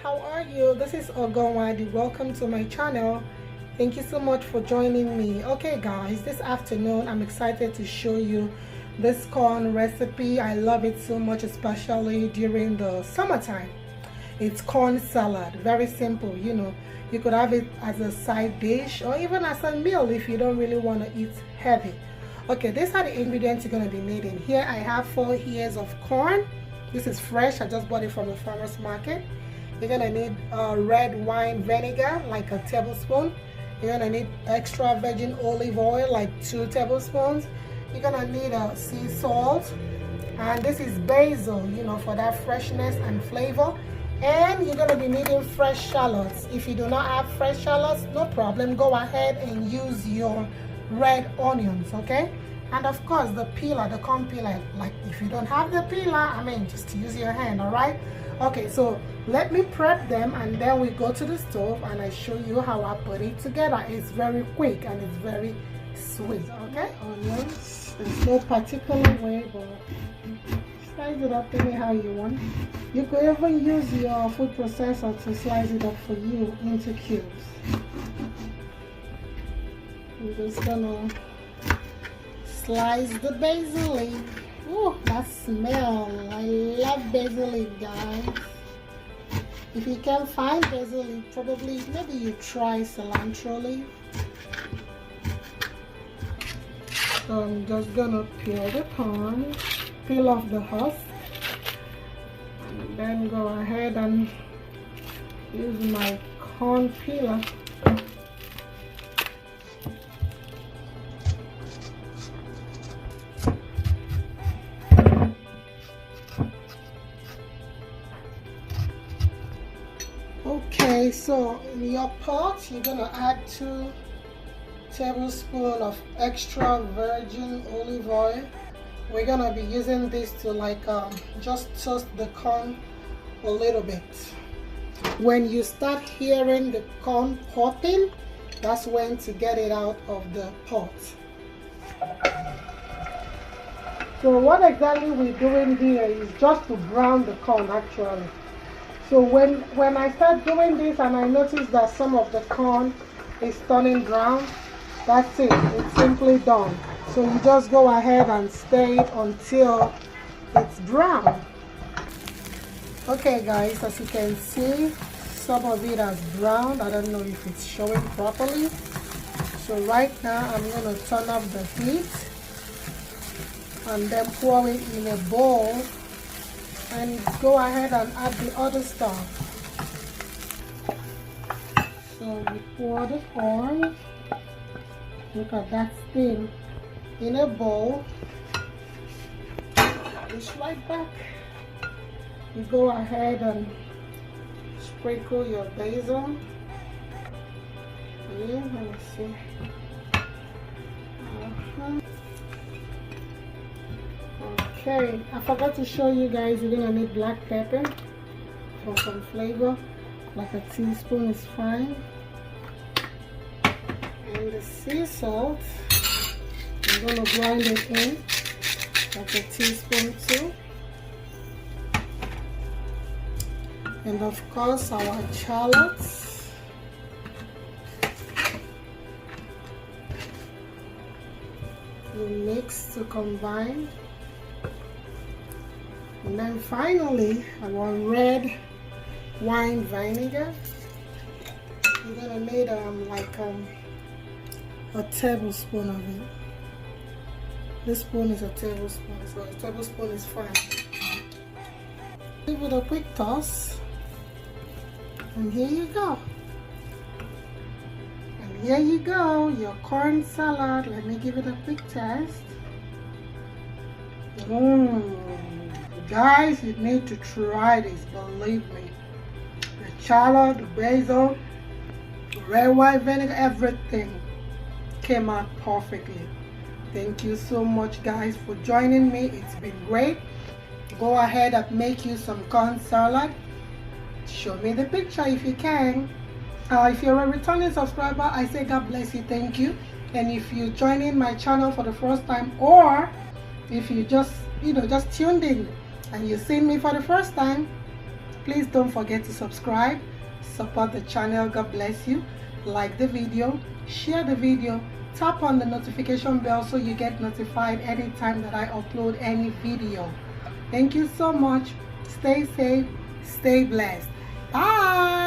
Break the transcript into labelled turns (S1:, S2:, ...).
S1: how are you? This is Ogonwadi. Welcome to my channel. Thank you so much for joining me. Okay guys, this afternoon I'm excited to show you this corn recipe. I love it so much, especially during the summertime. It's corn salad. Very simple, you know. You could have it as a side dish or even as a meal if you don't really want to eat heavy. Okay, these are the ingredients you're going to be needing. Here I have 4 ears of corn. This is fresh. I just bought it from the farmer's market. You're going to need red wine vinegar, like a tablespoon. You're going to need extra virgin olive oil, like 2 tablespoons. You're going to need sea salt. And this is basil, you know, for that freshness and flavor. And you're going to be needing fresh shallots. If you do not have fresh shallots, no problem. Go ahead and use your red onions, okay? And of course the peeler, the corn peeler. Like if you don't have the peeler, I mean, just use your hand. All right, okay, so let me prep them and then we go to the stove and I show you how I put it together. It's very quick and it's very sweet. Okay, onions, there's no particular way, but slice it up anyhow you want. You could even use your food processor to slice it up for you into cubes. I'm just gonna slice the basil leaf. Oh, that smell! I love basil leaf, guys. If you can't find basil leaf, probably maybe you try cilantro leaf. So I'm just gonna peel the corn, peel off the husk, and then go ahead and use my corn peeler. Okay, so in your pot, you're gonna add 2 tablespoons of extra virgin olive oil. We're gonna be using this to just toast the corn a little bit. When you start hearing the corn popping, that's when to get it out of the pot. So what exactly we're doing here is just to brown the corn actually. So when I start doing this and I notice that some of the corn is turning brown, that's it. It's simply done. So you just go ahead and stir it until it's brown. Okay guys, as you can see, some of it has browned. I don't know if it's showing properly. So right now I'm going to turn off the heat and then pour it in a bowl. And go ahead and add the other stuff. So we pour the corn. Look at that steam in a bowl. It's right back. You go ahead and sprinkle your basil. Yeah, let me see. Okay, I forgot to show you guys, you're gonna need black pepper for some flavor. Like a teaspoon is fine. And the sea salt, I'm gonna grind it in like a teaspoon too. And of course our shallots. We mix to combine. And then finally, our red wine vinegar. You're gonna need a tablespoon of it. This spoon is a tablespoon, so a tablespoon is fine. Give it a quick toss, and here you go. And here you go, your corn salad. Let me give it a quick test. Guys, you need to try this, believe me. The shallot, the basil, red wine vinegar, everything came out perfectly. Thank you so much guys for joining me. It's been great. Go ahead and make you some corn salad. Show me the picture if you can. If you're a returning subscriber, I say God bless you, thank you. And if you're joining my channel for the first time, or if you just tuned in and you've seen me for the first time, Please don't forget to subscribe, support the channel. God bless you. Like the video, share the video, tap on the notification bell so you get notified anytime that I upload any video. Thank you so much. Stay safe, stay blessed. Bye.